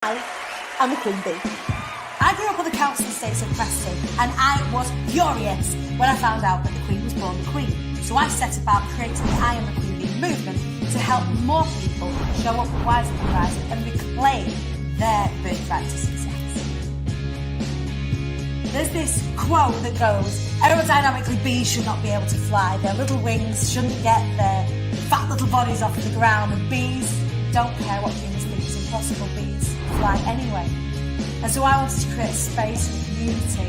I'm a queen bee. I grew up on the council estates of Preston, and I was furious when I found out that the Queen was born the Queen. So I set about creating the I Am the Queen Bee movement to help more people show up for Wise and Rising and reclaim their birthright to success. There's this quote that goes, aerodynamically bees should not be able to fly, their little wings shouldn't get their fat little bodies off the ground, and bees don't care what humans think is impossible, bees fly anyway. And so I wanted to create a space and community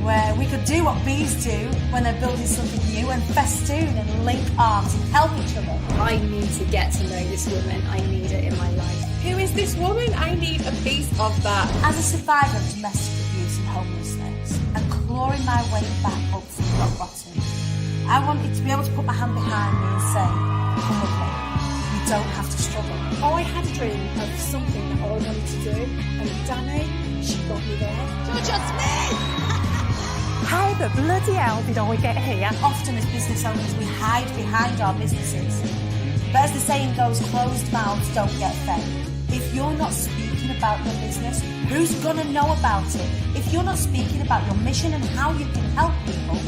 where we could do what bees do when they're building something new and festoon and link arms and help each other. I need to get to know this woman. I need it in my life. Who is this woman? I need a piece of that. As a survivor of domestic abuse and homelessness and clawing my way back up from rock bottom, I wanted to be able to put my hand behind me and say, come with me. You don't have to struggle. I had a dream of something that I wanted to do, and Dani, she got me there. You're just me! How the bloody hell did I get here? Often as business owners, we hide behind our businesses. But as the saying goes, closed mouths don't get fed. If you're not speaking about your business, who's going to know about it? If you're not speaking about your mission and how you can help people,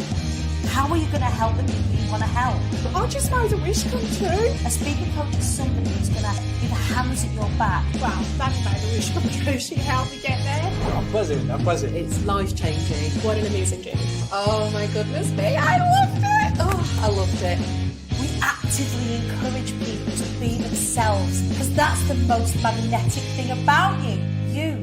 how are you going to help the people you want to help? I just made a wish come true. A speaker coach is somebody who's going to be the hands at your back. Wow, Danni made a wish come true. She helped me get there. I'm buzzing. It's life-changing. What an amazing journey. Oh my goodness me, I loved it. Oh, I loved it. We actively encourage people to be themselves because that's the most magnetic thing about you.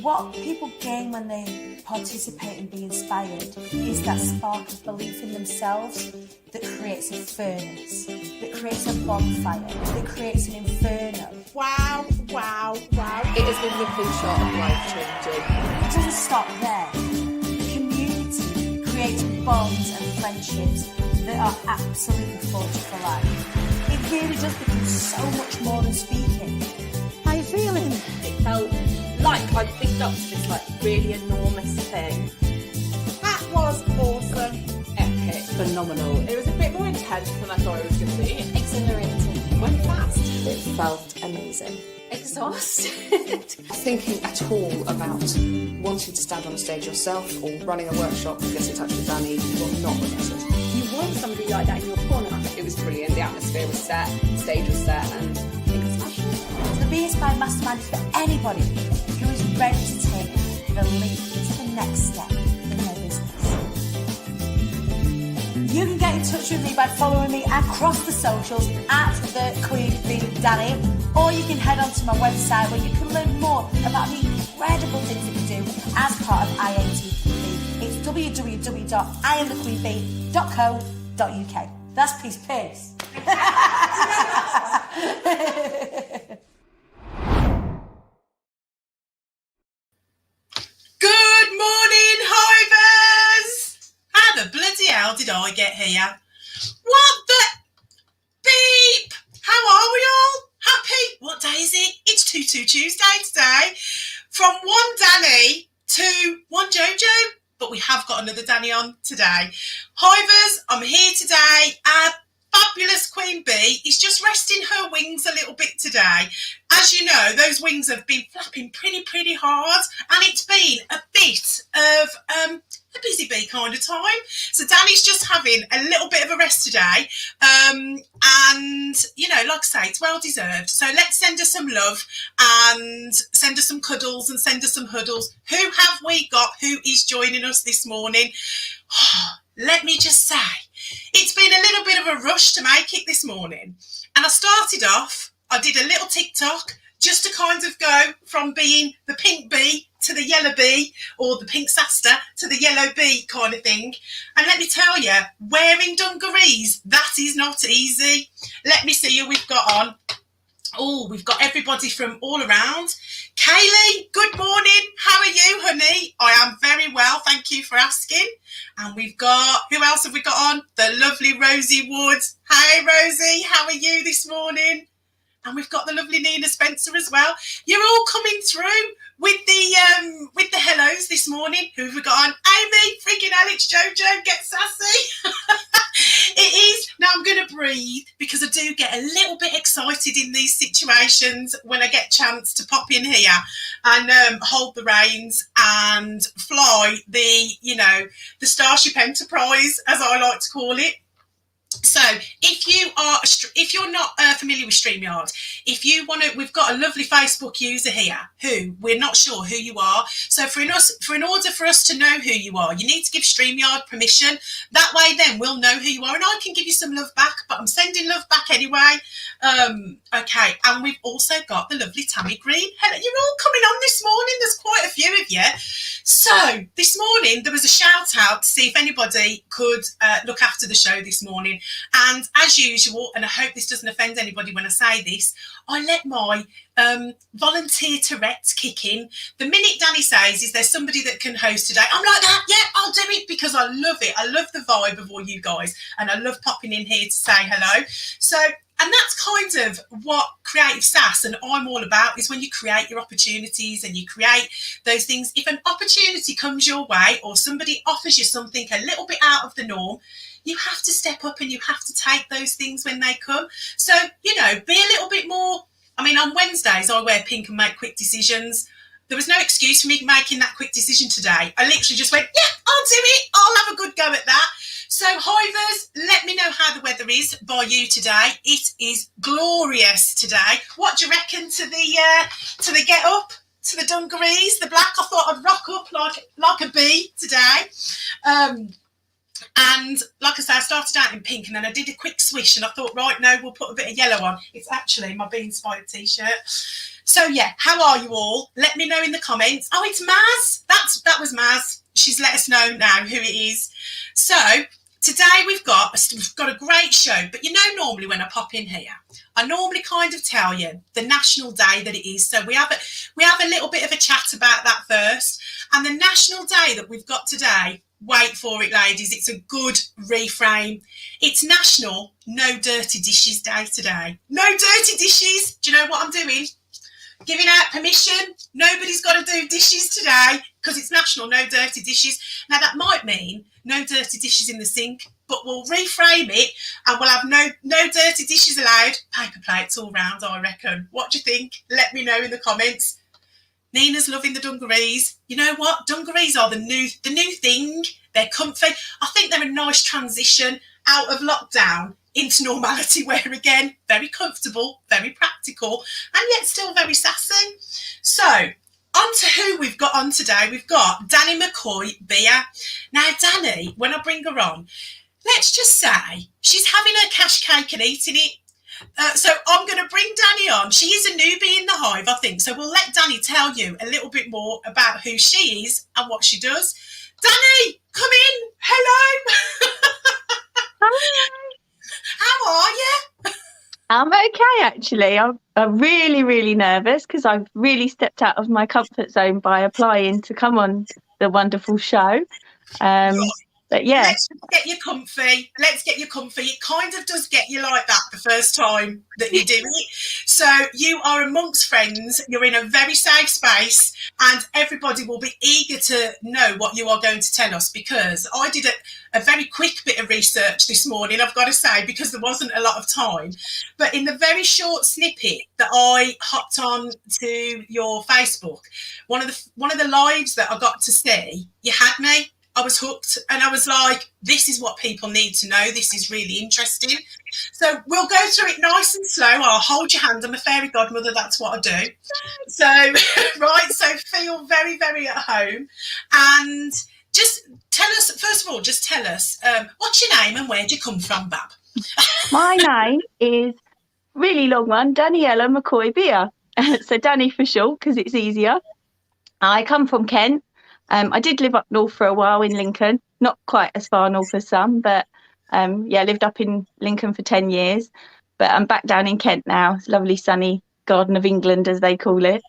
What people gain when they participate and be inspired is that spark of belief in themselves that creates a furnace, that creates a bonfire, that creates an inferno. Wow. It has been nothing short of life-changing. It doesn't stop there. Community creates bonds and friendships that are absolutely forged for life. It really does become so much more than speaking. How you feeling? It felt like I'd picked up this really enormous thing. That was awesome. Epic. Phenomenal. It was a bit more intense than I thought it was going to be. Exhilarating. Went fast. It felt amazing. Exhausted. Thinking at all about wanting to stand on a stage yourself or running a workshop, get in touch with Dani, you will not regret it. You want somebody like that in your corner. It was brilliant, the atmosphere was set, the stage was set, and I think it's smashing. The Be Inspired Mastermind is for anybody who is ready to take the leap to the next step in their business. You can get in touch with me by following me across the socials at the Queen Bee Dani, or you can head on to my website where you can learn more about the incredible things that we do as part of IATQB. It's www.iamthequeenbee.co.uk. That's peace. Good morning, Hivers! How the bloody hell did I get here? What the beep? How are we all? Happy? What day is it? It's Tuesday today. From one Dani to one Jojo, but we have got another Dani on today. Hivers, I'm here today. Our fabulous Queen Bee is just resting her wings a little bit today. As you know, those wings have been flapping pretty hard, and it's been a bit of a busy bee kind of time. So Dani's just having a little bit of a rest today, and you know, like I say, it's well deserved. So let's send her some love and send her some cuddles and send her some huddles. Who have we got who is joining us this morning? Let me just say, it's been a little bit of a rush to make it this morning. And I started off, I did a little TikTok just to kind of go from being the pink bee to the yellow bee, or the pink saster to the yellow bee kind of thing. And let me tell you, wearing dungarees, that is not easy. Let me see who we've got on. Oh, we've got everybody from all around. Kaylee, good morning. How are you, honey? I am very well, thank you for asking. And we've got, who else have we got on? The lovely Rosie Wood. Hey, Rosie, how are you this morning? And we've got the lovely Nina Spencer as well. You're all coming through with the hellos this morning. Who have we got on? Amy, freaking Alex, Jojo, get sassy. It is. Now I'm going to breathe because I do get a little bit excited in these situations when I get a chance to pop in here and hold the reins and fly the Starship Enterprise, as I like to call it. So if you're not familiar with StreamYard, if you want to, we've got a lovely Facebook user here who we're not sure who you are. So in order for us to know who you are, you need to give StreamYard permission. That way then we'll know who you are and I can give you some love back, but I'm sending love back anyway. Okay, and we've also got the lovely Tammy Green. Hello, you're all coming on this morning. There's quite a few of you. So this morning there was a shout out to see if anybody could look after the show this morning. And as usual, and I hope this doesn't offend anybody when I say this, I let my volunteer Tourette's kick in. The minute Danny says, is there somebody that can host today? I'm like that, yeah, I'll do it because I love it. I love the vibe of all you guys and I love popping in here to say hello. So, and that's kind of what Creative Sass and I'm all about, is when you create your opportunities and you create those things. If an opportunity comes your way or somebody offers you something a little bit out of the norm, you have to step up and you have to take those things when they come. So, be a little bit more. I mean, on Wednesdays, I wear pink and make quick decisions. There was no excuse for me making that quick decision today. I literally just went, yeah, I'll do it. I'll have a good go at that. So, Hivers, let me know how the weather is by you today. It is glorious today. What do you reckon to the get up, to the dungarees, the black? I thought I'd rock up like a bee today. And like I say, I started out in pink and then I did a quick swish and I thought, right, no, we'll put a bit of yellow on. It's actually my Be Inspired t-shirt. So, yeah, how are you all? Let me know in the comments. Oh, it's Maz. That was Maz. She's let us know now who it is. So today we've got a great show. But, normally when I pop in here, I normally kind of tell you the national day that it is. So we have a little bit of a chat about that first. And the national day that we've got today, wait for it, ladies. It's a good reframe. It's National No Dirty Dishes Day today. No dirty dishes. Do you know what I'm doing? Giving out permission. Nobody's got to do dishes today because it's National No Dirty Dishes. Now, that might mean no dirty dishes in the sink, but we'll reframe it and we'll have no dirty dishes allowed. Paper plates all round, I reckon. What do you think? Let me know in the comments. Nina's loving the dungarees. You know what? Dungarees are the new thing. They're comfy. I think they're a nice transition out of lockdown into normality wear again. Very comfortable, very practical, and yet still very sassy. So, on to who we've got on today. We've got Danni McCoy-Beer. Now, Dani, when I bring her on, let's just say she's having her cash cake and eating it. So I'm going to bring Dani on. She is a newbie in the hive, I think. So we'll let Dani tell you a little bit more about who she is and what she does. Dani, come in. Hello. Hi. How are you? I'm okay, actually. I'm really, really nervous because I've really stepped out of my comfort zone by applying to come on the wonderful show. But yeah. Let's get you comfy. It kind of does get you like that the first time that you do it. So you are amongst friends. You're in a very safe space and everybody will be eager to know what you are going to tell us, because I did a very quick bit of research this morning, I've got to say, because there wasn't a lot of time. But in the very short snippet that I hopped on to your Facebook, one of the lives that I got to see, you had me. I was hooked and I was like, this is what people need to know. This is really interesting. So we'll go through it nice and slow. I'll hold your hand. I'm a fairy godmother. That's what I do. So, right. So feel very, very at home. And just tell us, first of all, what's your name and where do you come from, Bab? My name is really long one, Daniela McCoy-Beer. So Dani for short, because it's easier. I come from Kent. I did live up north for a while in Lincoln, not quite as far north as some, but lived up in Lincoln for 10 years. But I'm back down in Kent now. It's lovely, sunny Garden of England, as they call it.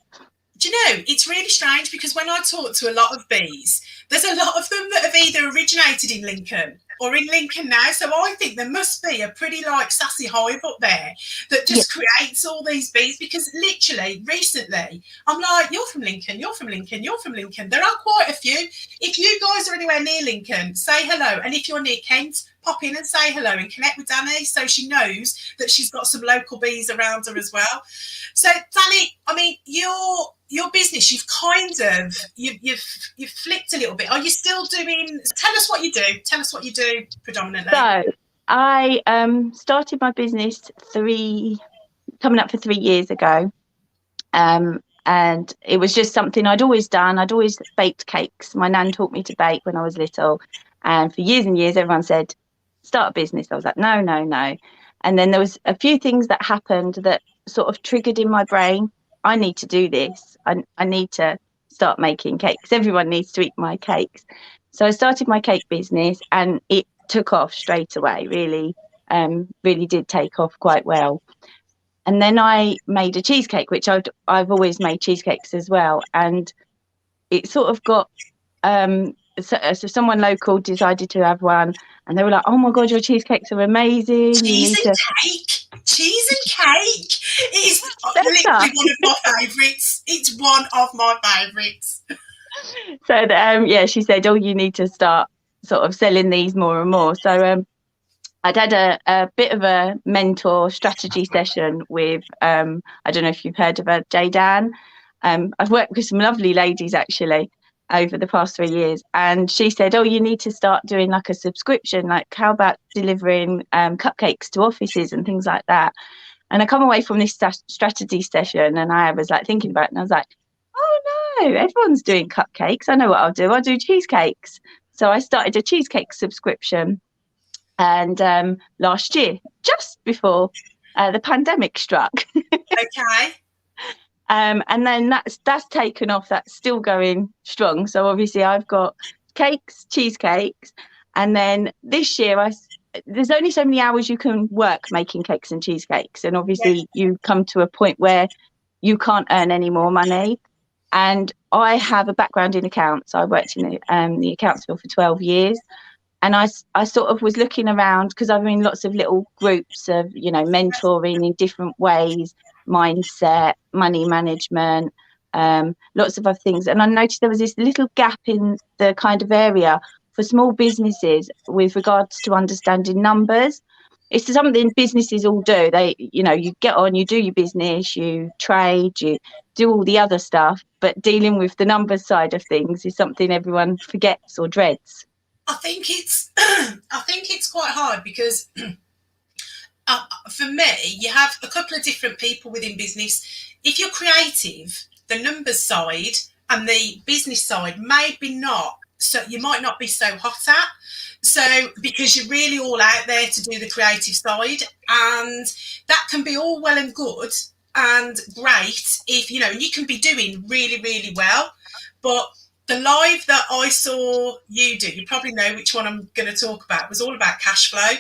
Do you know, it's really strange because when I talk to a lot of bees, there's a lot of them that have either originated in Lincoln or in Lincoln now. So I think there must be a pretty like sassy hive up there that just creates all these bees, because literally recently I'm like, you're from Lincoln, you're from Lincoln, you're from Lincoln. There are quite a few. If you guys are anywhere near Lincoln, say hello. And if you're near Kent, pop in and say hello and connect with Dani, so she knows that she's got some local bees around her as well. So Dani, I mean, your business, you've kind of you've flipped a little bit. Are you still doing? Tell us what you do. Tell us what you do predominantly. So I started my business coming up for 3 years ago, and it was just something I'd always done. I'd always baked cakes. My nan taught me to bake when I was little, and for years and years, everyone said, "Start a business." I was like, no. And then there was a few things that happened that sort of triggered in my brain, I need to do this. I need to start making cakes. Everyone needs to eat my cakes. So I started my cake business, and it took off straight away. Really did take off quite well. And then I made a cheesecake, which I've always made cheesecakes as well. And it sort of got so someone local decided to have one, and they were like, "Oh my God, your cheesecakes are amazing." Cheese and cake is literally one of my favourites. It's one of my favourites. So she said, "Oh, you need to start sort of selling these more and more." So I'd had a bit of a mentor strategy session with I don't know if you've heard of her, Dan. I've worked with some lovely ladies actually over the past 3 years, and she said, "Oh, you need to start doing like a subscription, like how about delivering cupcakes to offices and things like that." And I come away from this strategy session, and I was like thinking about it, and I was like, "Oh no, everyone's doing cupcakes. I know what I'll do cheesecakes." So I started a cheesecake subscription, and last year, just before the pandemic struck. Okay. And then that's taken off. That's still going strong. So obviously I've got cakes, cheesecakes, and then this year there's only so many hours you can work making cakes and cheesecakes, and obviously you come to a point where you can't earn any more money. And I have a background in accounts. I worked in the accounts field for 12 years, and I sort of was looking around because I'm in lots of little groups of mentoring in different ways, mindset, money management, lots of other things. And I noticed there was this little gap in the kind of area for small businesses with regards to understanding numbers. It's something businesses all do. They, you get on, you do your business, you trade, you do all the other stuff, but dealing with the numbers side of things is something everyone forgets or dreads. I think it's quite hard because for me, you have a couple of different people within business. If you're creative, the numbers side and the business side maybe not. So you might not be so hot at. So because you're really all out there to do the creative side, and that can be all well and good and great if you can be doing really, really well. But the live that I saw you do, you probably know which one I'm going to talk about, was all about cash flow.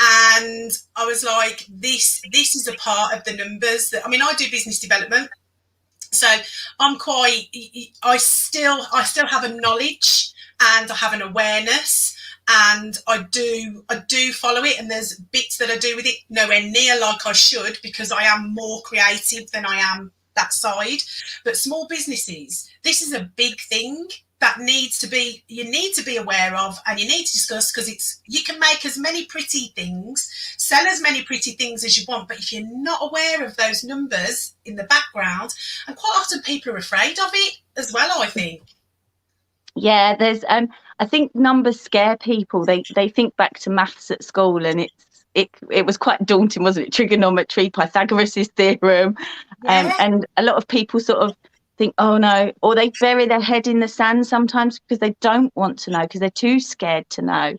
And I was like, this is a part of the numbers that, I do business development. So I still have a knowledge and I have an awareness, and I do follow it, and there's bits that I do with it nowhere near like I should, because I am more creative than I am that side. But small businesses, this is a big thing that you need to be aware of, and you need to discuss, because you can make as many pretty things, sell as many pretty things as you want, but if you're not aware of those numbers in the background, and quite often people are afraid of it as well, I think. Yeah, there's I think numbers scare people. They think back to maths at school, and it was quite daunting, wasn't it? Trigonometry, Pythagoras' theorem, and a lot of people sort of think, oh no, or they bury their head in the sand sometimes because they don't want to know, because they're too scared to know.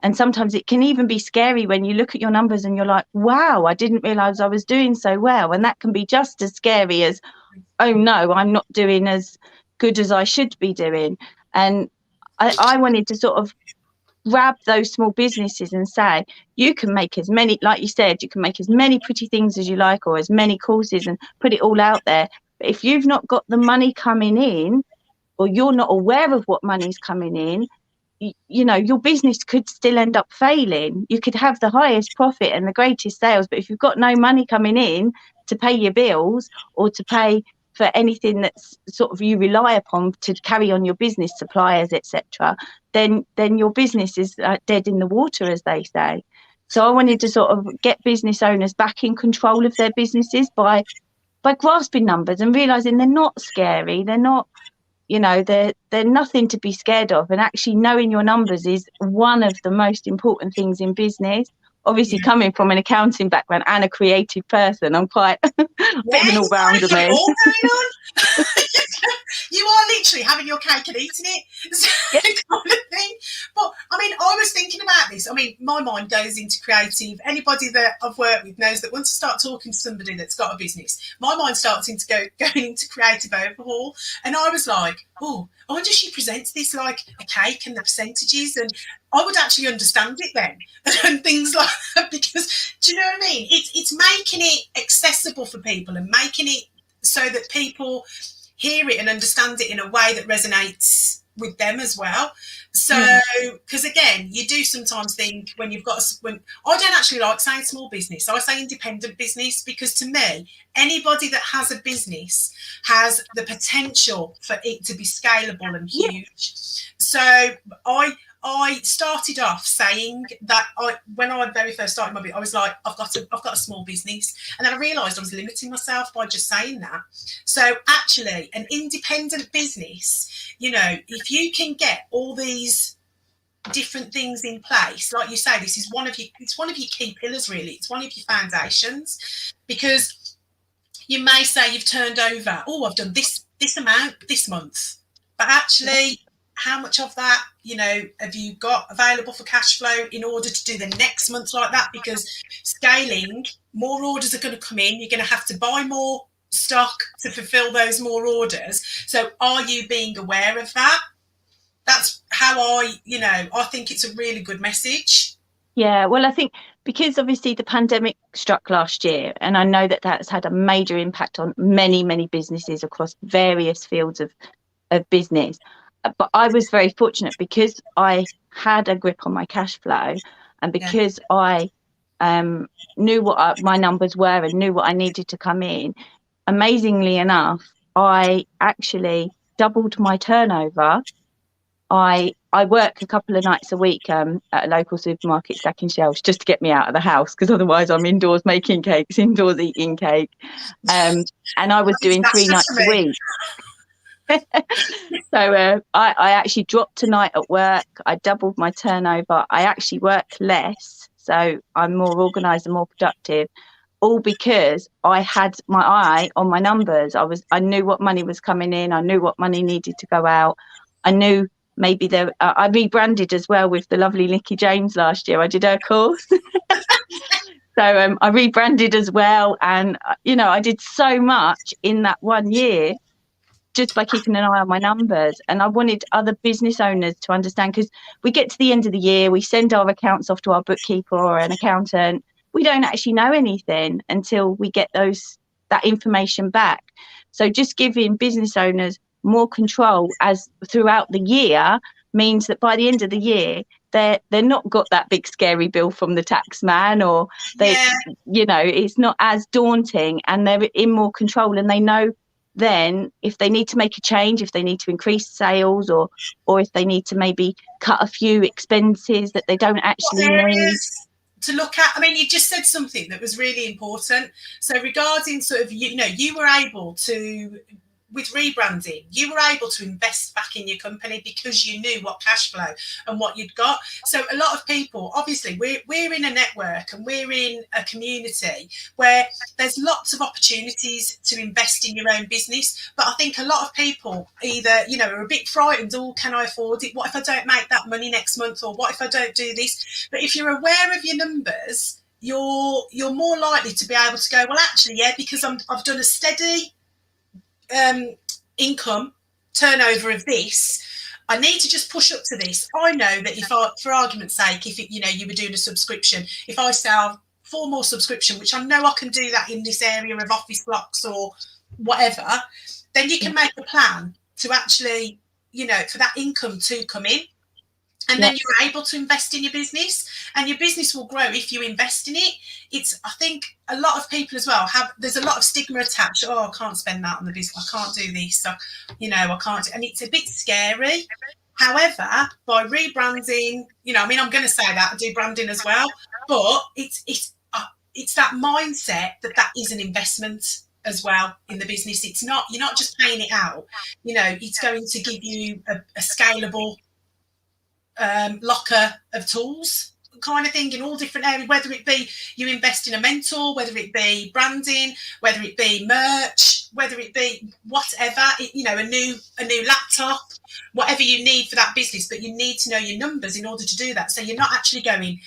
And sometimes it can even be scary when you look at your numbers and you're like, wow, I didn't realize I was doing so well. And that can be just as scary as, oh no, I'm not doing as good as I should be doing. And I wanted to sort of grab those small businesses and say, you can make as many, like you said, you can make as many pretty things as you like, or as many courses, and put it all out there. But if you've not got the money coming in, or you're not aware of what money's coming in, your business could still end up failing. You could have the highest profit and the greatest sales, but if you've got no money coming in to pay your bills or to pay for anything that's sort of you rely upon to carry on your business, suppliers, etc., then your business is dead in the water, as they say. So I wanted to sort of get business owners back in control of their businesses by grasping numbers and realizing they're not scary. They're not, they're nothing to be scared of. And actually knowing your numbers is one of the most important things in business. Obviously, coming from an accounting background and a creative person, I'm quite a bit of an all-rounder, me. All going on. You are literally having your cake and eating it, kind of thing. But I mean, I was thinking about this. I mean, my mind goes into creative. Anybody that I've worked with knows that once I start talking to somebody that's got a business, my mind starts going into creative overhaul. And I was like, oh, I wonder if she presents this like a cake and the percentages, and I would actually understand it then, and things like that, because do you know what I mean? It's making it accessible for people and making it so that people hear it and understand it in a way that resonates with them as well. So, because again, you do sometimes think when you've got, when I don't actually like saying small business, I say independent business, because to me, anybody that has a business has the potential for it to be scalable and huge. So I started off saying that when I very first started my business, I was like, I've got a small business, and then I realised I was limiting myself by just saying that. So actually, an independent business, if you can get all these different things in place, like you say, it's one of your key pillars, really. It's one of your foundations, because you may say you've turned over, I've done this amount this month, but actually, how much of that, have you got available for cash flow in order to do the next month like that? Because scaling, more orders are going to come in. You're going to have to buy more stock to fulfill those more orders. So are you being aware of that? That's how I think it's a really good message. Yeah, well, I think because obviously the pandemic struck last year, and I know that that's had a major impact on many, many businesses across various fields of business. But I was very fortunate because I had a grip on my cash flow, and because I knew what my numbers were and knew what I needed to come in. Amazingly enough, I actually doubled my turnover. I work a couple of nights a week at a local supermarket stacking shelves just to get me out of the house, because otherwise I'm indoors making cakes, indoors eating cake. And I was doing 3 nights a week. So I actually dropped a night at work. I doubled my turnover. I actually work less, so I'm more organised and more productive, all because I had my eye on my numbers. I knew what money was coming in. I knew what money needed to go out. I knew maybe I rebranded as well with the lovely Nikki James last year. I did her course. So I rebranded as well, and I did so much in that 1 year just by keeping an eye on my numbers. And I wanted other business owners to understand, because we get to the end of the year, we send our accounts off to our bookkeeper or an accountant. We don't actually know anything until we get that information back. So just giving business owners more control as throughout the year means that by the end of the year, they're not got that big scary bill from the tax man, or it's not as daunting, and they're in more control, and they know then if they need to make a change, if they need to increase sales, or if they need to maybe cut a few expenses that they don't actually need to look at. I mean, you just said something that was really important. So regarding sort of, you were able to, with rebranding, you were able to invest back in your company because you knew what cash flow and what you'd got. So a lot of people, obviously, we're in a network and we're in a community where there's lots of opportunities to invest in your own business. But I think a lot of people either, are a bit frightened, can I afford it? What if I don't make that money next month? Or what if I don't do this? But if you're aware of your numbers, you're more likely to be able to go, well, actually, because I've done a steady income turnover of this, I need to just push up to this. I know that if I, for argument's sake, if you were doing a subscription, if I sell 4 more subscription, which I know I can do that in this area of office blocks or whatever, then you can make a plan to actually, for that income to come in. And then you're able to invest in your business, and your business will grow if you invest in it. I think a lot of people as well there's a lot of stigma attached. Oh, I can't spend that on the business. I can't do this. I can't. And it's a bit scary. However, by rebranding, I'm going to say that I do branding as well, but it's that mindset that is an investment as well in the business. You're not just paying it out. It's going to give you a scalable locker of tools kind of thing in all different areas, whether it be you invest in a mentor, whether it be branding, whether it be merch, whether it be whatever, a new laptop, whatever you need for that business. But you need to know your numbers in order to do that, so you're not actually going,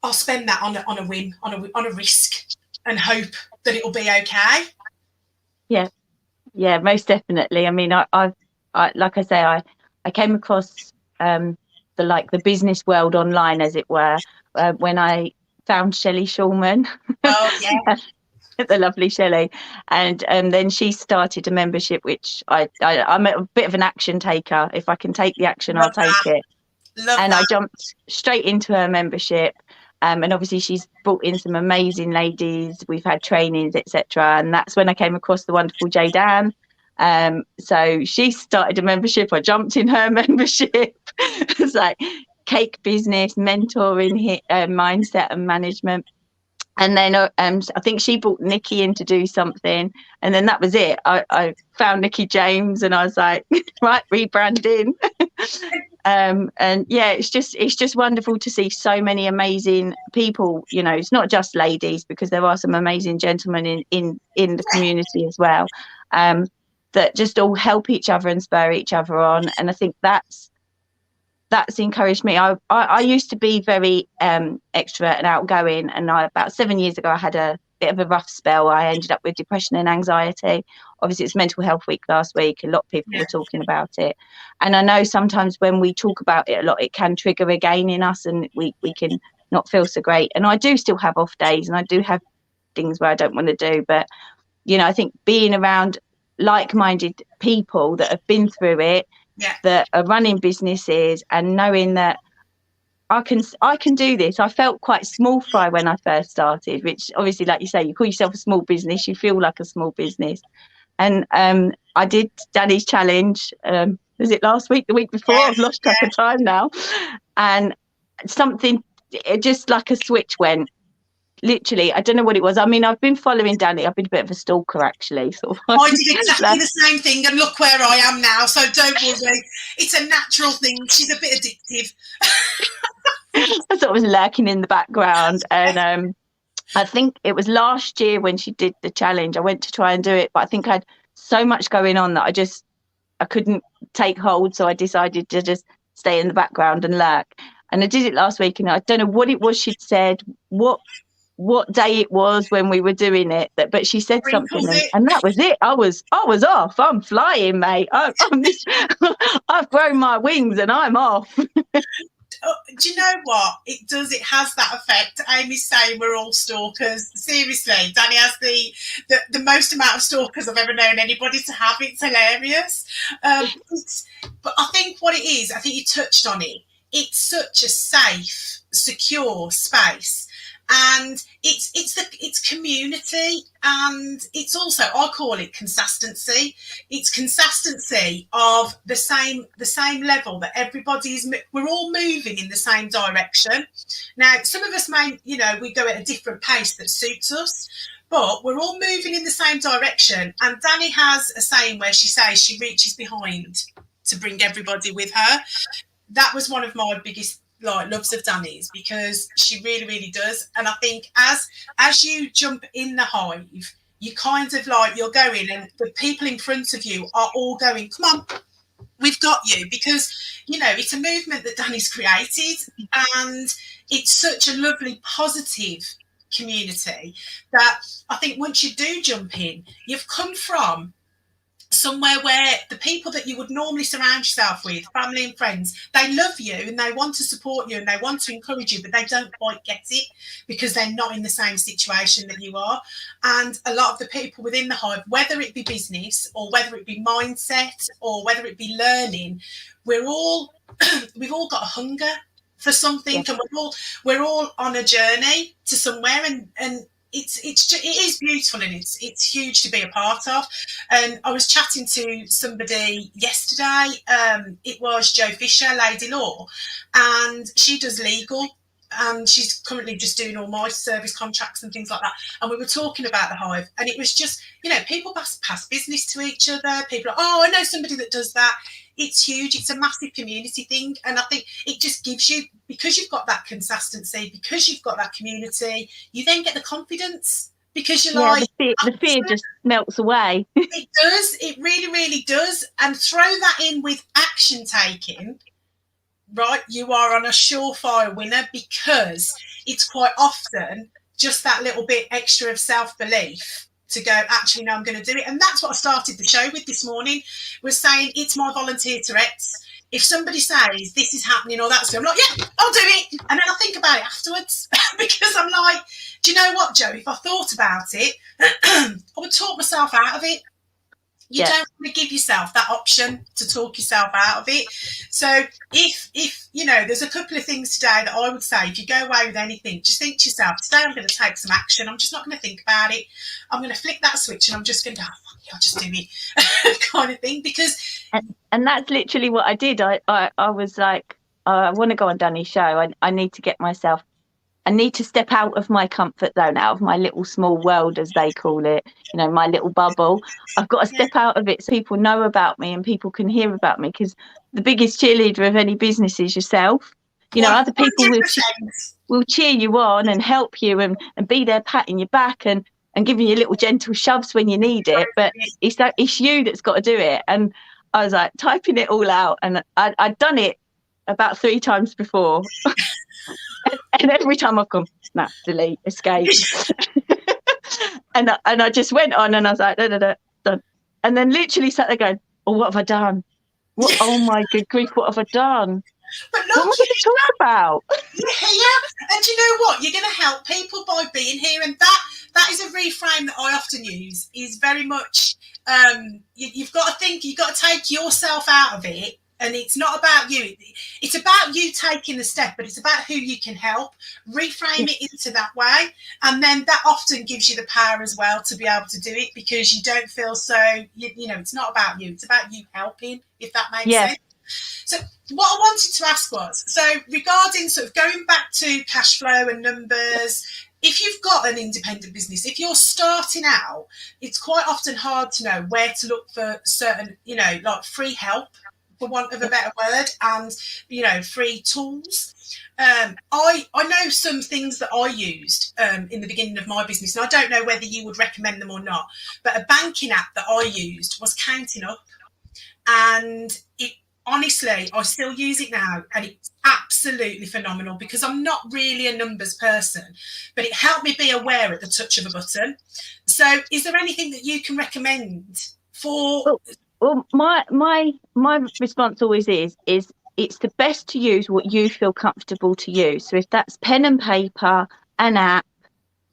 I'll spend that on a whim, on a risk, and hope that it'll be okay. Yeah, most definitely. I mean, I like I say, I came across the business world online, as it were, when I found Shelley Shulman. Oh yeah. The lovely Shelley, and then she started a membership, which I'm a bit of an action taker. If I can take the action, I'll take it. I jumped straight into her membership, and obviously she's brought in some amazing ladies. We've had trainings, etc., and that's when I came across the wonderful Dan. So she started a membership. I jumped in her membership. It's like cake business, mentoring, mindset and management. And then I think she brought Nikki in to do something, and then that was it. I found Nikki James, and I was like, right, rebranding. And yeah, it's just wonderful to see so many amazing people. It's not just ladies, because there are some amazing gentlemen in the community as well, that just all help each other and spur each other on. And I think that's encouraged me. I used to be very extrovert and outgoing, and about 7 years ago I had a bit of a rough spell. I ended up with depression and anxiety. Obviously it's Mental Health Week last week. A lot of people were talking about it, and I know sometimes when we talk about it a lot, it can trigger again in us, and we can not feel so great. And I do still have off days, and I do have things where I don't want to do, but I think being around like-minded people that have been through it, that are running businesses, and knowing that I can do this. I felt quite small fry when I first started, which obviously, like you say, you call yourself a small business, you feel like a small business. And I did Danny's challenge. Was it last week, the week before? I've lost track of time now. And something, just like a switch went. Literally, I don't know what it was. I mean, I've been following Dani. I've been a bit of a stalker, actually. So I did exactly the same thing, and look where I am now. So don't worry, it's a natural thing. She's a bit addictive. I sort of was lurking in the background, and I think it was last year when she did the challenge. I went to try and do it, but I think I had so much going on that I couldn't take hold. So I decided to just stay in the background and lurk. And I did it last week, and I don't know what it was she'd said, what day it was when we were doing it, but she said something, and that was it. I was off. I'm flying, mate. I've grown my wings and I'm off. Do you know what it does? It has that effect. Amy's saying we're all stalkers. Seriously, Dani has the most amount of stalkers I've ever known anybody to have. It's hilarious. But I think what it is, I think you touched on it. It's such a safe, secure space. And it's community, and it's also, I call it consistency. It's consistency of the same level that we're all moving in the same direction. Now, some of us may, we go at a different pace that suits us, but we're all moving in the same direction. And Dani has a saying where she says she reaches behind to bring everybody with her. That was one of my biggest loves of Dani's, because she really, really does. And I think as you jump in the hive, you kind of you're going, and the people in front of you are all going, come on, we've got you, because it's a movement that Dani's created, and it's such a lovely, positive community that I think once you do jump in, you've come from somewhere where the people that you would normally surround yourself with, family and friends, they love you and they want to support you and they want to encourage you, but they don't quite get it because they're not in the same situation that you are. And a lot of the people within the hive, whether it be business or whether it be mindset or whether it be learning, we've all got a hunger for something, and we're all on a journey to somewhere, and it is beautiful, and it's huge to be a part of. And I was chatting to somebody yesterday. It was Jo Fisher, Lady Law, and she does legal. And she's currently just doing all my service contracts and things like that. And we were talking about the hive, and it was just, people pass business to each other. People are, I know somebody that does that. It's huge. It's a massive community thing. And I think it just gives you, because you've got that consistency, because you've got that community, you then get the confidence, because you're the fear just melts away. It does. It really, really does. And throw that in with action taking, right? You are on a surefire winner, because it's quite often just that little bit extra of self-belief to go, actually, no, I'm going to do it. And that's what I started the show with this morning, was saying it's my volunteer Tourette's. If somebody says this is happening or that's, I'm like, yeah, I'll do it. And then I think about it afterwards because I'm like, do you know what, Jo? If I thought about it, I would talk myself out of it. You don't want to give yourself that option to talk yourself out of it. So if there's a couple of things today that I would say, if you go away with anything, just think to yourself, today I'm going to take some action. I'm just not going to think about it. I'm going to flick that switch and I'm just going to, I'll just do it kind of thing. Because and that's literally what I did. I was like, I want to go on Danny's show. I need to get myself, I need to step out of my comfort zone, out of my little small world, as they call it, my little bubble. I've got to step out of it so people know about me and people can hear about me, because the biggest cheerleader of any business is yourself. Other people will cheer you on and help you and be there patting your back and giving you little gentle shoves when you need it. But it's you that's got to do it. And I was like typing it all out, and I'd done it about 3 times before. And every time I've gone, no, delete, escape. and I just went on and I was like, da. And then literally sat there going, oh, what have I done? Oh my good grief, what have I done? But what am I going to talk about? You're here, and you know what? You're going to help people by being here, and that is a reframe that I often use. Is very much you've got to think, you've got to take yourself out of it. And it's not about you. It's about you taking the step, but it's about who you can help. Reframe it into that way. And then that often gives you the power as well to be able to do it, because you don't feel so, it's not about you. It's about you helping, if that makes sense. So what I wanted to ask was, so regarding sort of going back to cash flow and numbers, if you've got an independent business, if you're starting out, it's quite often hard to know where to look for certain, like free help, for want of a better word, and free tools. I know some things that I used in the beginning of my business, and I don't know whether you would recommend them or not, but a banking app that I used was Counting Up, and honestly, I still use it now, and it's absolutely phenomenal, because I'm not really a numbers person, but it helped me be aware at the touch of a button. So is there anything that you can recommend for... Well, my response always is it's the best to use what you feel comfortable to use. So if that's pen and paper, an app,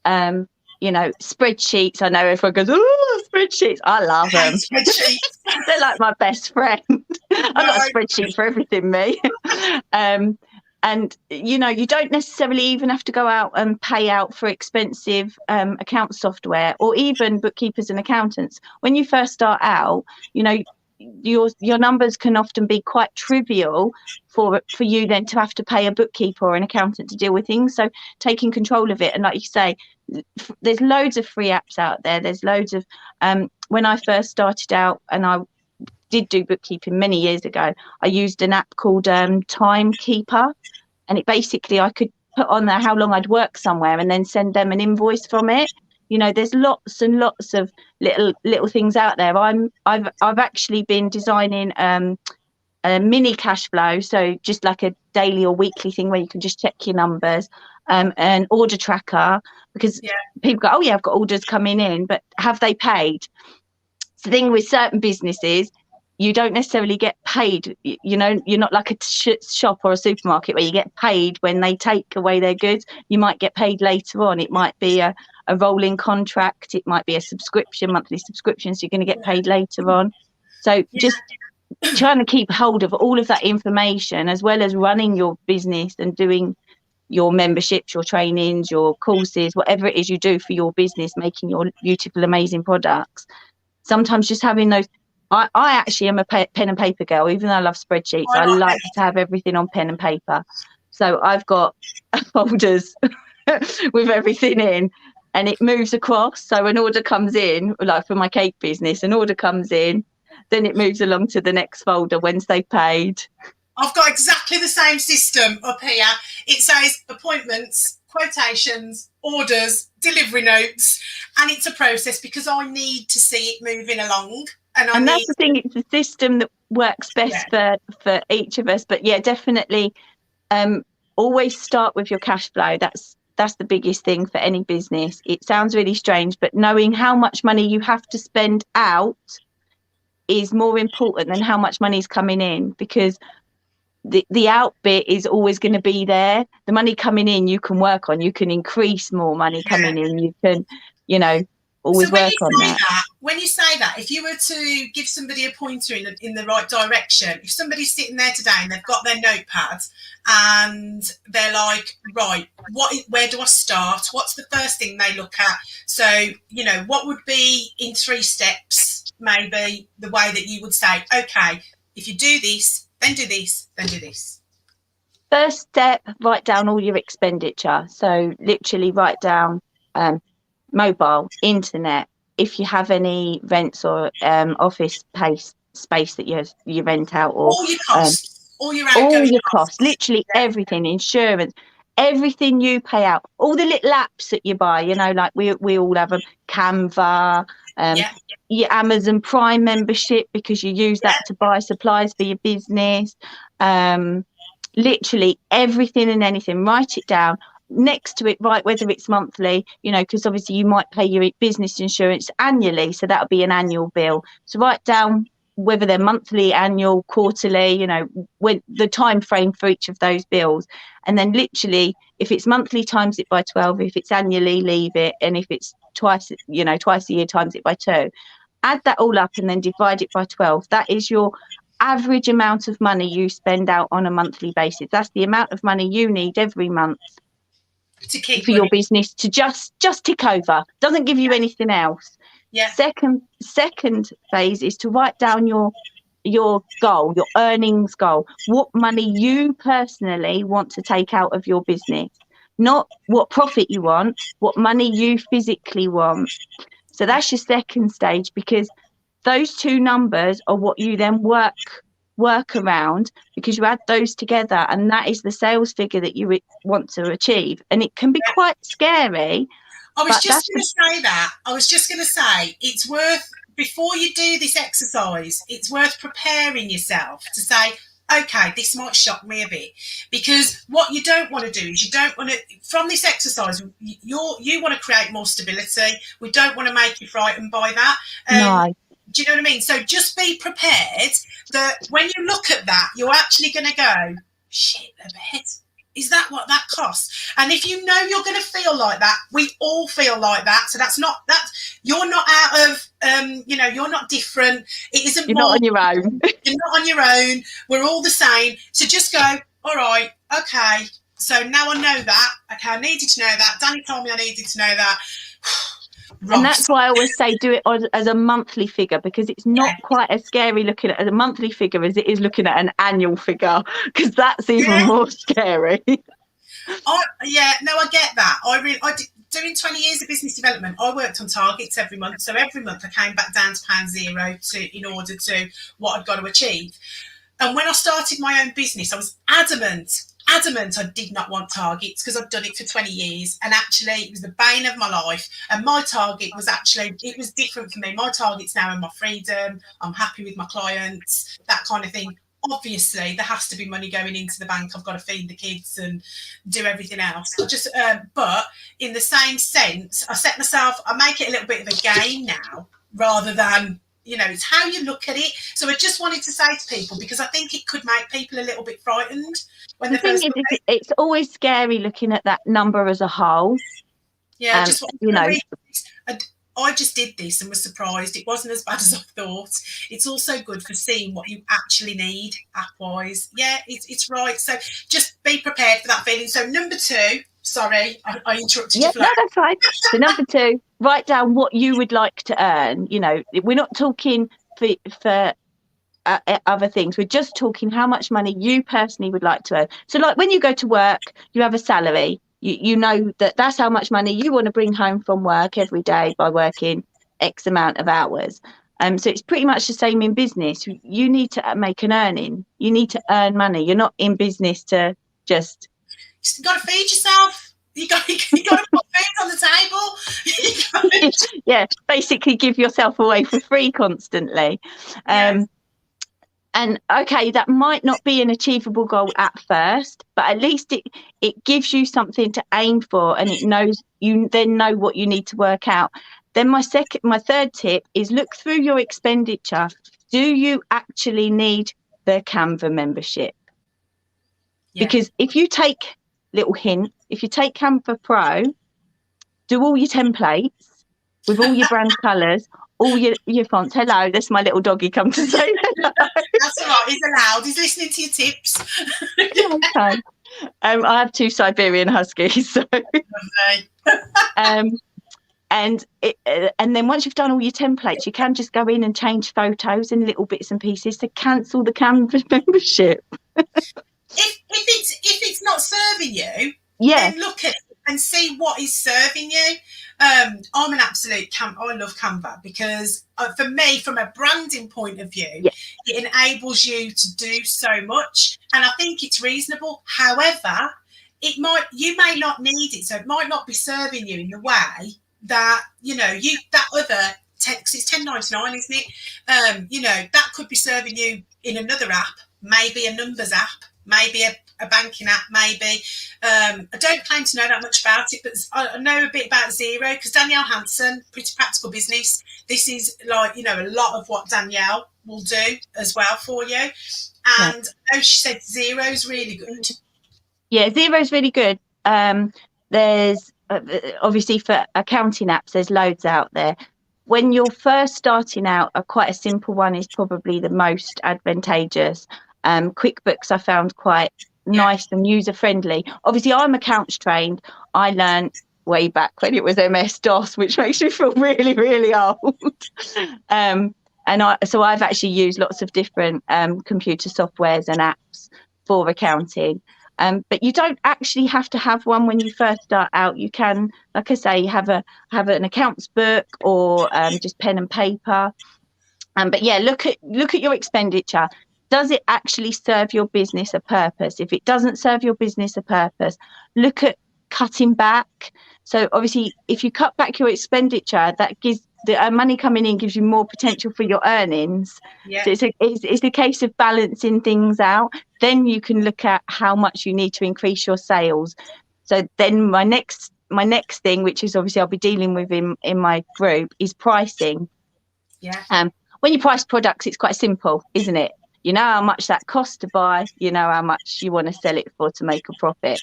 spreadsheets. I know everyone goes, oh, spreadsheets. I love them. Spreadsheets. They're like my best friend. I've got a spreadsheet for everything, me. And, you don't necessarily even have to go out and pay out for expensive account software, or even bookkeepers and accountants. When you first start out, your numbers can often be quite trivial for you then to have to pay a bookkeeper or an accountant to deal with things. So taking control of it. And like you say, there's loads of free apps out there. There's loads of, when I first started out and I did do bookkeeping many years ago, I used an app called Timekeeper, and it basically, I could put on there how long I'd worked somewhere and then send them an invoice from it. There's lots and lots of little things out there. I've actually been designing a mini cash flow, so just like a daily or weekly thing where you can just check your numbers, an order tracker, because people go, oh yeah, I've got orders coming in, but have they paid? the thing with certain businesses, you don't necessarily get paid. You know, you're not like a shop or a supermarket where you get paid when they take away their goods. You might get paid later on. It might be a rolling contract. It might be a subscription, monthly subscription. So you're going to get paid later on. So just trying to keep hold of all of that information, as well as running your business and doing your memberships, your trainings, your courses, whatever it is you do for your business, making your beautiful, amazing products. Sometimes just having those. I actually am a pen and paper girl, even though I love spreadsheets. I like to have everything on pen and paper. So I've got folders with everything in, and it moves across. So an order comes in, like for my cake business, an order comes in, then it moves along to the next folder once they've paid. I've got exactly the same system up here. It says appointments, quotations, orders, delivery notes, and it's a process because I need to see it moving along. And that's the thing, it's a system that works best for each of us. But yeah, definitely always start with your cash flow. That's the biggest thing for any business. It sounds really strange, but knowing how much money you have to spend out is more important than how much money is coming in, because the out bit is always going to be there. The money coming in you can work on. You can increase more money coming in. You can, you know, always work on that. When you say that, if you were to give somebody a pointer in the right direction, if somebody's sitting there today and they've got their notepad and they're like, right, where do I start? What's the first thing they look at? So, you know, what would be in 3 steps, maybe the way that you would say, okay, if you do this, then do this, then do this. First step, write down all your expenditure. So literally write down mobile, internet, if you have any rents or office space that you rent out, or all your costs, all your costs, literally everything, insurance, everything you pay out, all the little apps that you buy, you know, like we all have them, Canva, your Amazon Prime membership, because you use that to buy supplies for your business. Literally everything and anything, write it down. Next to it, write whether it's monthly, you know, because obviously you might pay your business insurance annually, so that'll be an annual bill. So write down whether they're monthly, annual, quarterly, you know, when the time frame for each of those bills. And then literally, if it's monthly, times it by 12. If it's annually, leave it. And if it's twice a year, times it by 2. Add that all up and then divide it by 12. That is your average amount of money you spend out on a monthly basis. That's the amount of money you need every month to keep for your business to just tick over. Doesn't give you anything else. Second phase is to write down your goal, your earnings goal, what money you personally want to take out of your business, not what profit you want, what money you physically want. So that's your second stage, because those 2 numbers are what you then work around, because you add those together, and that is the sales figure that you want to achieve. And it can be quite scary. I was just going to say it's worth, before you do this exercise, it's worth preparing yourself to say, okay, this might shock me a bit, because what you don't want to do is from this exercise, you want to create more stability. We don't want to make you frightened by that. No. Do you know what I mean? So just be prepared that when you look at that, you're actually going to go, shit, a bit. Is that what that costs? And if you know you're going to feel like that, we all feel like that. So you're not out of, you're not different. It isn't. You're not on your own. You're not on your own. We're all the same. So just go, all right, okay. So now I know that. Okay, I needed to know that. Danny told me I needed to know that. Right. And that's why I always say do it as a monthly figure, because it's not quite as scary looking at a monthly figure as it is looking at an annual figure, because that's even more scary. I get that. Doing 20 years of business development, I worked on targets every month. So every month I came back down to pound zero in order to what I'd got to achieve. And when I started my own business, I was adamant I did not want targets, because I'd done it for 20 years, and actually it was the bane of my life. And my target was it was different for me. My target's now in my freedom. I'm happy with my clients, that kind of thing. Obviously there has to be money going into the bank. I've got to feed the kids and do everything else. But in the same sense, I make it a little bit of a game now, rather than it's how you look at it. So I just wanted to say to people, because I think it could make people a little bit frightened when The they thing first is, look at it. it's always scary looking at that number as a whole. Yeah, you know. I just did this and was surprised. It wasn't as bad as I thought. It's also good for seeing what you actually need app-wise. Yeah, it's right. So just be prepared for that feeling. So number 2, sorry, I interrupted you. No, that's fine. So number 2, write down what you would like to earn. We're not talking for other things. We're just talking how much money you personally would like to earn. So like when you go to work, you have a salary. You know that's how much money you want to bring home from work every day by working X amount of hours. So it's pretty much the same in business. You need to make an earning. You need to earn money. You're not in business to just... You've got to feed yourself. You got to put food on the table. Yeah, basically give yourself away for free constantly. Yes. And okay, that might not be an achievable goal at first, but at least it gives you something to aim for, and you then know what you need to work out. Then my 3rd tip is look through your expenditure. Do you actually need the Canva membership? Yeah. Because if you take Canva Pro, do all your templates with all your brand colours, all your fonts. Hello, that's my little doggy come to say hello. That's all right, he's allowed. He's listening to your tips. Okay. I have 2 Siberian Huskies. So. And then once you've done all your templates, you can just go in and change photos and little bits and pieces to cancel the Canva membership. If it's not serving you, then look at it and see what is serving you. I'm an absolute I love Canva because for me, from a branding point of view, it enables you to do so much, and I think it's reasonable. However, you may not need it, so it might not be serving you in the way that that other text. It's $10.99, isn't it? That could be serving you in another app, maybe a numbers app, maybe a banking app, maybe. I don't claim to know that much about it, but I know a bit about Xero because Danielle Hansen, Pretty Practical Business. This is like, a lot of what Danielle will do as well for you. And she said Xero's really good. Yeah, Xero's really good. There's obviously for accounting apps, there's loads out there. When you're first starting out, quite a simple one is probably the most advantageous. QuickBooks I found quite nice and user-friendly. Obviously, I'm accounts trained. I learned way back when it was MS-DOS, which makes me feel really, really old. So I've actually used lots of different computer softwares and apps for accounting. But you don't actually have to have one when you first start out. You can, like I say, have an accounts book or just pen and paper. But yeah, look at your expenditure. Does it actually serve your business a purpose? If it doesn't serve your business a purpose, look at cutting back. So obviously, if you cut back your expenditure, that gives the money coming in gives you more potential for your earnings. Yeah. So it's a case of balancing things out. Then you can look at how much you need to increase your sales. So then my next thing, which is obviously I'll be dealing with in my group, is pricing. Yeah. When you price products, it's quite simple, isn't it? You know how much that costs to buy, you know how much you want to sell it for to make a profit.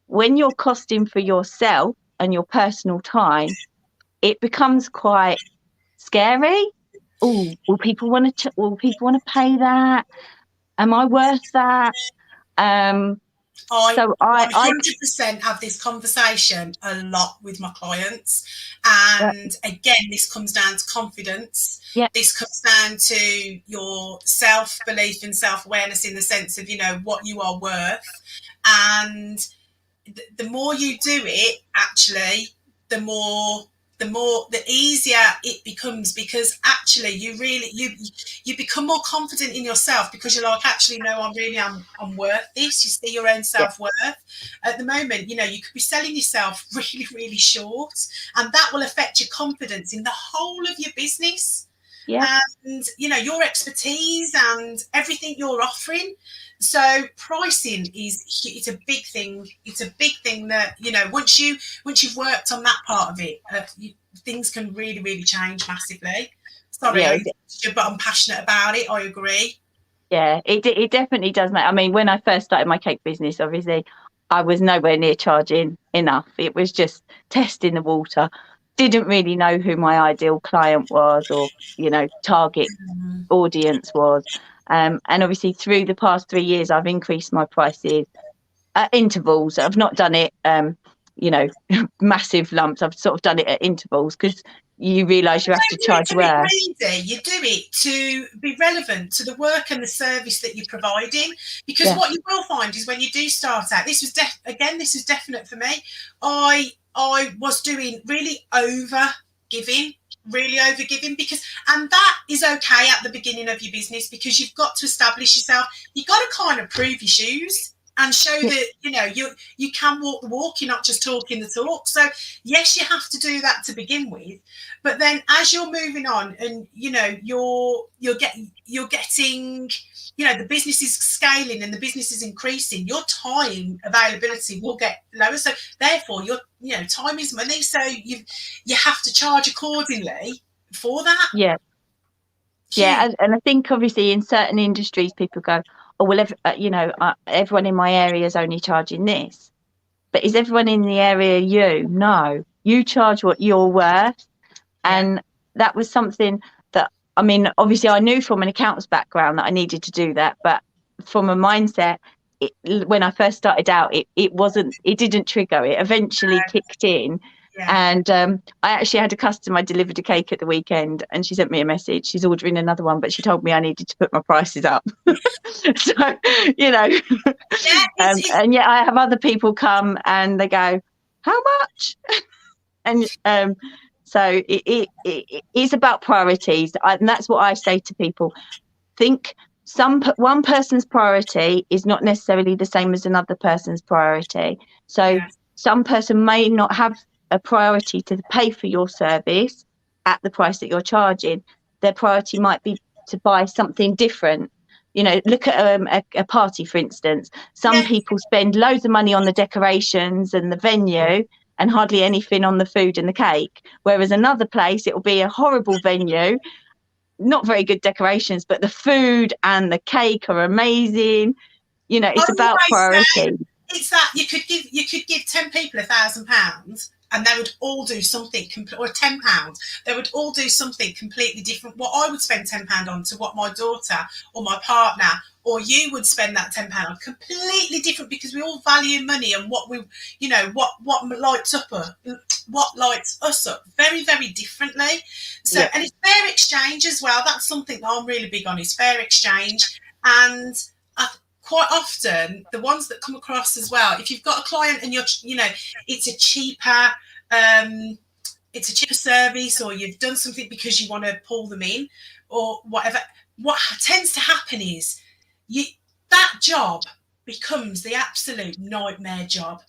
When you're costing for yourself and your personal time, it becomes quite scary. Oh, will people want to pay that? Am I worth that? I 100% have this conversation a lot with my clients, and again, this comes down to confidence. This comes down to your self-belief and self-awareness in the sense of what you are worth, and the more you do it, actually, the easier it becomes, because actually you become more confident in yourself, because you're like, actually, no, I'm worth this. You see your own self-worth. At the moment, you could be selling yourself really, really short, and that will affect your confidence in the whole of your business. And your expertise and everything you're offering. So pricing it's a big thing. It's a big thing that once you've worked on that part of it, things can really, really change massively. Sorry, yeah, but I'm passionate about it. I agree. yeah, it definitely does matter. I mean, when I first started my cake business, obviously, I was nowhere near charging enough. It was just testing the water. Didn't really know who my ideal client was, or target audience was. And obviously, through the past 3 years, I've increased my prices at intervals. I've not done it, massive lumps. I've sort of done it at intervals, because you realise you have to charge where. You do it to be relevant to the work and the service that you're providing. Because what you will find is, when you do start out, this was definite for me. I was doing really over giving, and that is okay at the beginning of your business, because you've got to establish yourself. You've got to kind of prove your shoes and show that you can walk the walk. You're not just talking the talk. So yes, you have to do that to begin with, but then as you're moving on, and you're getting, the business is scaling and the business is increasing, your time availability will get lower. So therefore, time is money. So you have to charge accordingly for that. Yeah. And I think obviously in certain industries, people go, oh, well, everyone in my area is only charging this. But is everyone in the area No, you charge what you're worth. And that was something that, I mean, obviously I knew from an accounts background that I needed to do that. But from a mindset, when I first started out, it didn't trigger. It eventually kicked in. And I actually had a customer. I delivered a cake at the weekend, and she sent me a message. She's ordering another one, but she told me I needed to put my prices up. So, and yet I have other people come and they go, how much? And so it's about priorities. And that's what I say to people. Think one person's priority is not necessarily the same as another person's priority. So some person may not have a priority to pay for your service at the price that you're charging. Their priority might be to buy something different. Look at a party, for instance. Some people spend loads of money on the decorations and the venue and hardly anything on the food and the cake. Whereas another place, it will be a horrible venue, not very good decorations, but the food and the cake are amazing. It's about priority. It's that you could give 10 people £1,000, and they would all do something, or £10, they would all do something completely different. What I would spend £10 on to what my daughter or my partner or you would spend that £10 on, completely different, because we all value money and what we, what lights us up very, very differently. So, and it's fair exchange as well. That's something that I'm really big on, is fair exchange. And quite often, the ones that come across as well, if you've got a client and it's a cheaper service, or you've done something because you want to pull them in or whatever, what tends to happen is that job becomes the absolute nightmare job,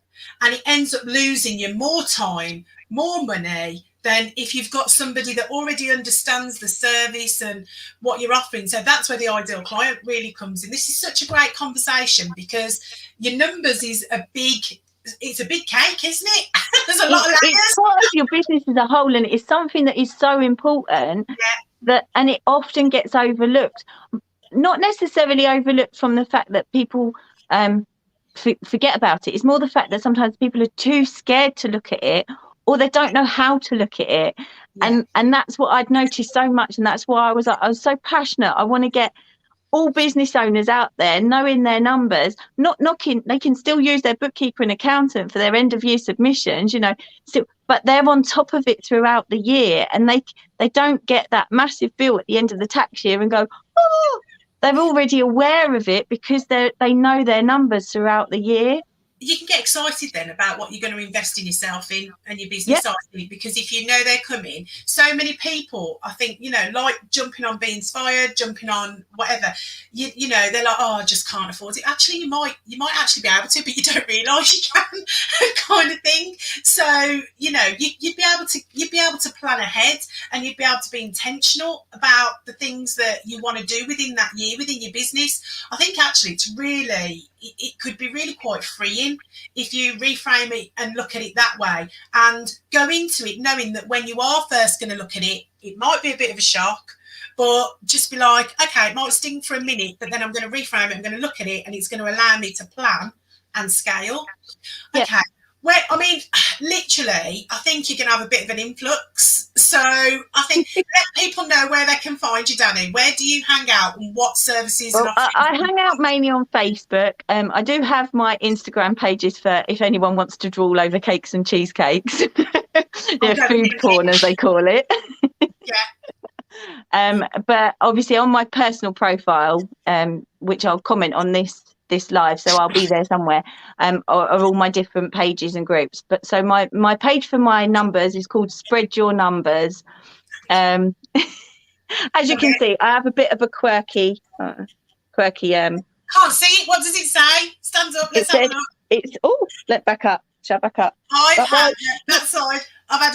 and it ends up losing you more time, more money, than if you've got somebody that already understands the service and what you're offering. So that's where the ideal client really comes in. This is such a great conversation, because your numbers is it's a big cake, isn't it? There's a lot of layers. It's part of your business as a whole, and it's something that is so important and it often gets overlooked. Not necessarily overlooked from the fact that people forget about it. It's more the fact that sometimes people are too scared to look at it, or they don't know how to look at it. And that's what I'd noticed so much, and that's why I was so passionate. I want to get all business owners out there knowing their numbers, not knocking. They can still use their bookkeeper and accountant for their end of year submissions, but they're on top of it throughout the year, and they don't get that massive bill at the end of the tax year and go, oh, they're already aware of it because they know their numbers throughout the year. You can get excited then about what you're going to invest in yourself in and your business, because if you know they're coming, so many people, I think, like jumping on Be Inspired, jumping on whatever, they're like, oh, I just can't afford it. Actually, you might actually be able to, but you don't realise you can, kind of thing. So, you'd be able to plan ahead, and you'd be able to be intentional about the things that you want to do within that year, within your business. I think actually it could be really quite freeing if you reframe it and look at it that way, and go into it knowing that when you are first going to look at it, it might be a bit of a shock, but just be like, okay, it might sting for a minute, but then I'm going to reframe it, I'm going to look at it, and it's going to allow me to plan and scale. Yeah. Okay. Well, I mean, literally, I think you're going to have a bit of an influx. So I think let people know where they can find you, Dani. Where do you hang out and what services? Well, I hang out mainly on Facebook. I do have my Instagram pages for if anyone wants to drool over cakes and cheesecakes. Food porn, as they call it. Yeah. But obviously on my personal profile, which I'll comment on this live, so I'll be there somewhere, are all my different pages and groups. But so my page for my numbers is called Spread Your Numbers. As you can see, I have a bit of a quirky Can't see it. What does it say? Stand up. Let's have a look. It's let back up. Shut back up. I've had that side. I've had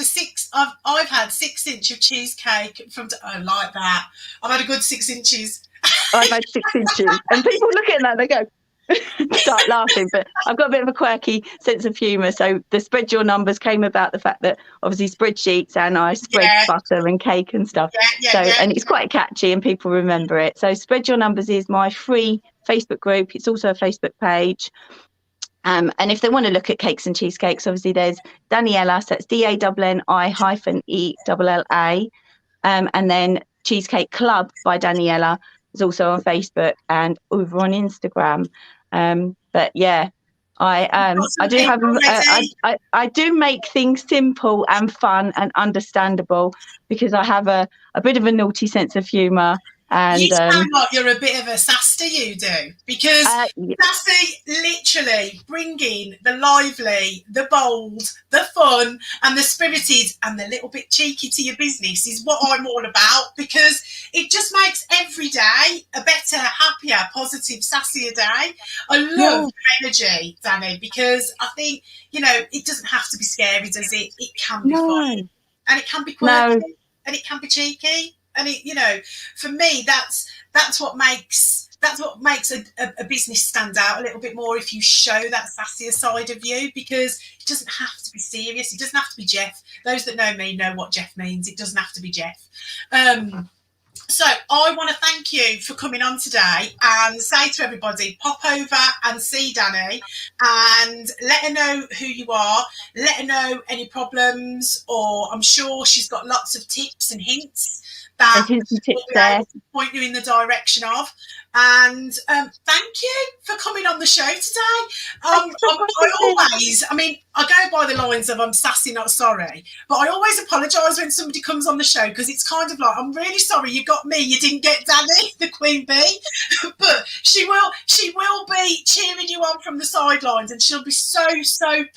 I've had 6 inch of cheesecake from. I like that. I've had a good 6 inches. I've had 6 inches, and people look at that, they go start laughing. But I've got a bit of a quirky sense of humour. So the Spread Your Numbers came about the fact that obviously spreadsheets, and I spread butter and cake and stuff. And it's quite catchy and people remember it. So Spread Your Numbers is my free Facebook group. It's also a Facebook page. And if they want to look at cakes and cheesecakes, obviously there's Daniela, so it's DANNI-ELLA. And then Cheesecake Club by Daniela is also on Facebook and over on Instagram. But yeah, I do have I do make things simple and fun and understandable because I have a bit of a naughty sense of humour. And you sound like you're a bit of a saster, you do, because sassy literally bringing the lively, the bold, the fun and the spirited and the little bit cheeky to your business is what I'm all about, because it just makes every day a better, happier, positive, sassier day. I love your energy, Dani, because I think, it doesn't have to be scary, does it? It can be fun, and it can be quirky, and it can be cheeky. And for me, that's what makes a business stand out a little bit more, if you show that sassier side of you, because it doesn't have to be serious. It doesn't have to be Jeff. Those that know me know what Jeff means. It doesn't have to be Jeff. So I want to thank you for coming on today and say to everybody, pop over and see Dani and let her know who you are, let her know any problems, or I'm sure she's got lots of tips and hints that will be able to point you in the direction of. And thank you for coming on the show today. I go by the lines of I'm sassy, not sorry, but I always apologise when somebody comes on the show, because it's kind of like, I'm really sorry you got me, you didn't get Dani, the Queen Bee. But she will be cheering you on from the sidelines, and she'll be so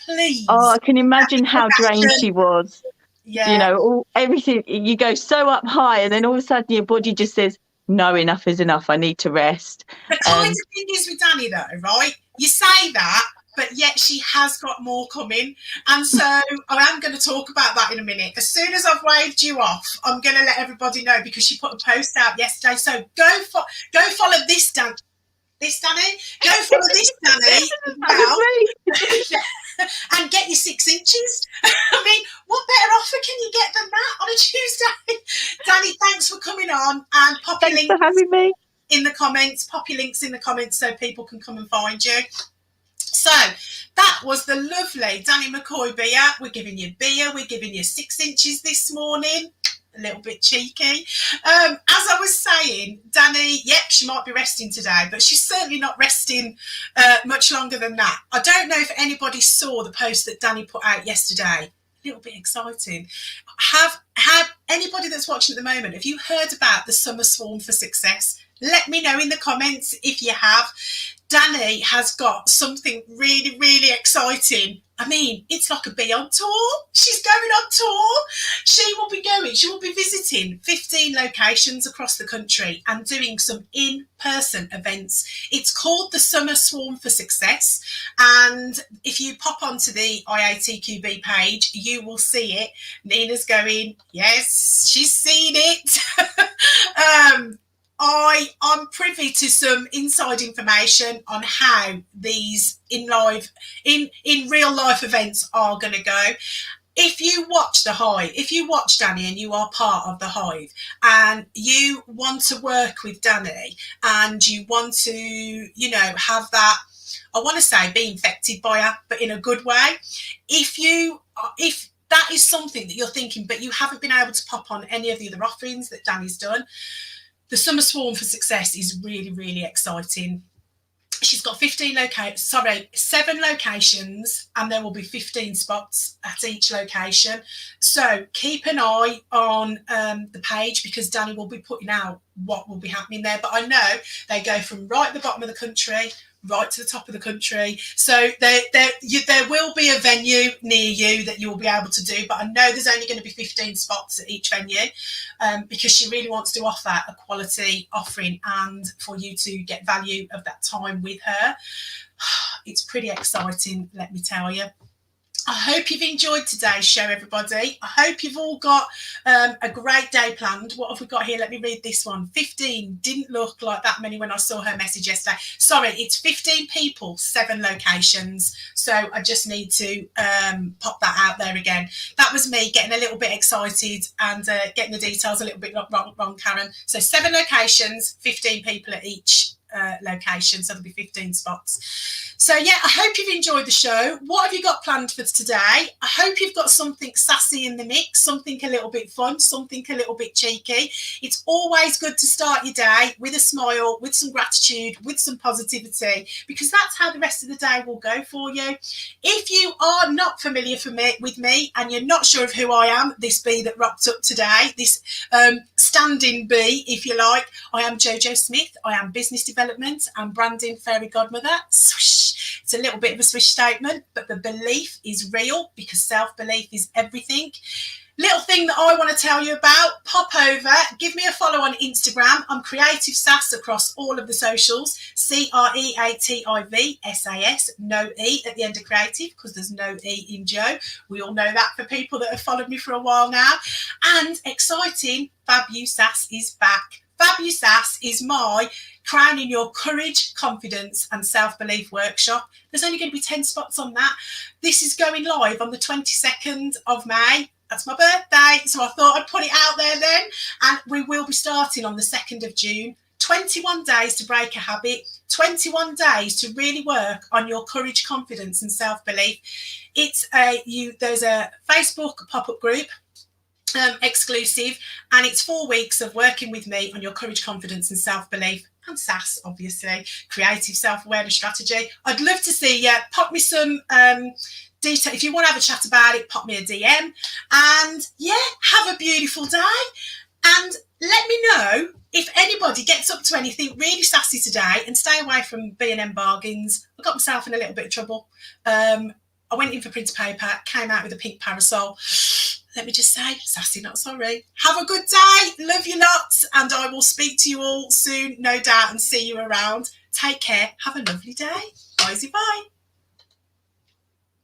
pleased. Oh, I can imagine how drained she was. Yeah. Everything, you go so up high, and then all of a sudden your body just says, no, enough is enough. I need to rest. The kind of thing is with Dani, though, right? You say that, but yet she has got more coming. And so I am going to talk about that in a minute. As soon as I've waved you off, I'm going to let everybody know, because she put a post out yesterday. So go follow this, Dani. Go follow this, Dani. And get your 6 inches. I mean, what better offer can you get than that on a Tuesday? Dani, thanks for coming on, and pop your links for having me in the comments. Pop your links in the comments so people can come and find you. So that was the lovely Danni McCoy-Beer. We're giving you beer. We're giving you 6 inches this morning. A little bit cheeky. As I was saying, Dani, she might be resting today, but she's certainly not resting much longer than that. I don't know if anybody saw the post that Dani put out yesterday. A little bit exciting. Have anybody that's watching at the moment, have you heard about the Summer Swarm for Success? Let me know in the comments if you have. Dani has got something really, really exciting. I mean, it's like a bee on tour. She's going on tour. She will be visiting 15 locations across the country and doing some in-person events. It's called the Summer Swarm for Success. And if you pop onto the IATQB page, you will see it. Nina's going, yes, she's seen it. I'm privy to some inside information on how these in real life events are going to go. if you watch the Hive, if you watch Dani and you are part of the Hive and you want to work with Dani and you want to, you know, have that, I want to say be infected by her, but in a good way. If that is something that you're thinking, but you haven't been able to pop on any of the other offerings that Dani's done, the Summer Swarm for Success is really, really exciting. She's got 7 locations, and there will be 15 spots at each location. So keep an eye on the page, because Dani will be putting out what will be happening there. But I know they go from right at the bottom of the country right to the top of the country. So there will be a venue near you that you will be able to do, but I know there's only going to be 15 spots at each venue, because she really wants to offer a quality offering and for you to get value of that time with her. It's pretty exciting, let me tell you. I hope you've enjoyed today's show, everybody. I hope you've all got a great day planned. What have we got here? Let me read this one. 15. Didn't look like that many when I saw her message yesterday. Sorry, it's 15 people, 7 locations. So I just need to pop that out there again. That was me getting a little bit excited and getting the details a little bit wrong, Karen. So 7 locations, 15 people at each location, so there'll be 15 spots. So yeah, I hope you've enjoyed the show. What have you got planned for today? I hope you've got something sassy in the mix, something a little bit fun, something a little bit cheeky. It's always good to start your day with a smile, with some gratitude, with some positivity, because that's how the rest of the day will go for you. If you are not familiar with me and you're not sure of who I am, this bee that rocked up today, this standing bee, if you like, I am Jojo Smith. I am business development and branding fairy godmother. Swish. It's a little bit of a swish statement, but the belief is real, because self-belief is everything. Little thing that I want to tell you about, pop over, give me a follow on Instagram. I'm Creative Sass across all of the socials, CreativSAS, no E at the end of creative, because there's no E in Joe. We all know that for people that have followed me for a while now. And exciting, Fab You Sass is back. Fab You Sass is my Crowning Your Courage, Confidence and Self-Belief workshop. There's only going to be 10 spots on that. This is going live on the 22nd of May. That's my birthday, so I thought I'd put it out there then. And we will be starting on the 2nd of June. 21 days to break a habit, 21 days to really work on your courage, confidence and self-belief. There's a Facebook pop-up group, exclusive, and it's 4 weeks of working with me on your courage, confidence and self-belief, and SASS, obviously, creative self-awareness strategy. I'd love to see you. Pop me some detail. If you want to have a chat about it, pop me a DM. And yeah, have a beautiful day. And let me know if anybody gets up to anything really sassy today, and stay away from B&M bargains. I got myself in a little bit of trouble. I went in for printer paper, came out with a pink parasol. Let me just say, sassy, not sorry. Have a good day. Love you lots. And I will speak to you all soon, no doubt, and see you around. Take care. Have a lovely day. Bye.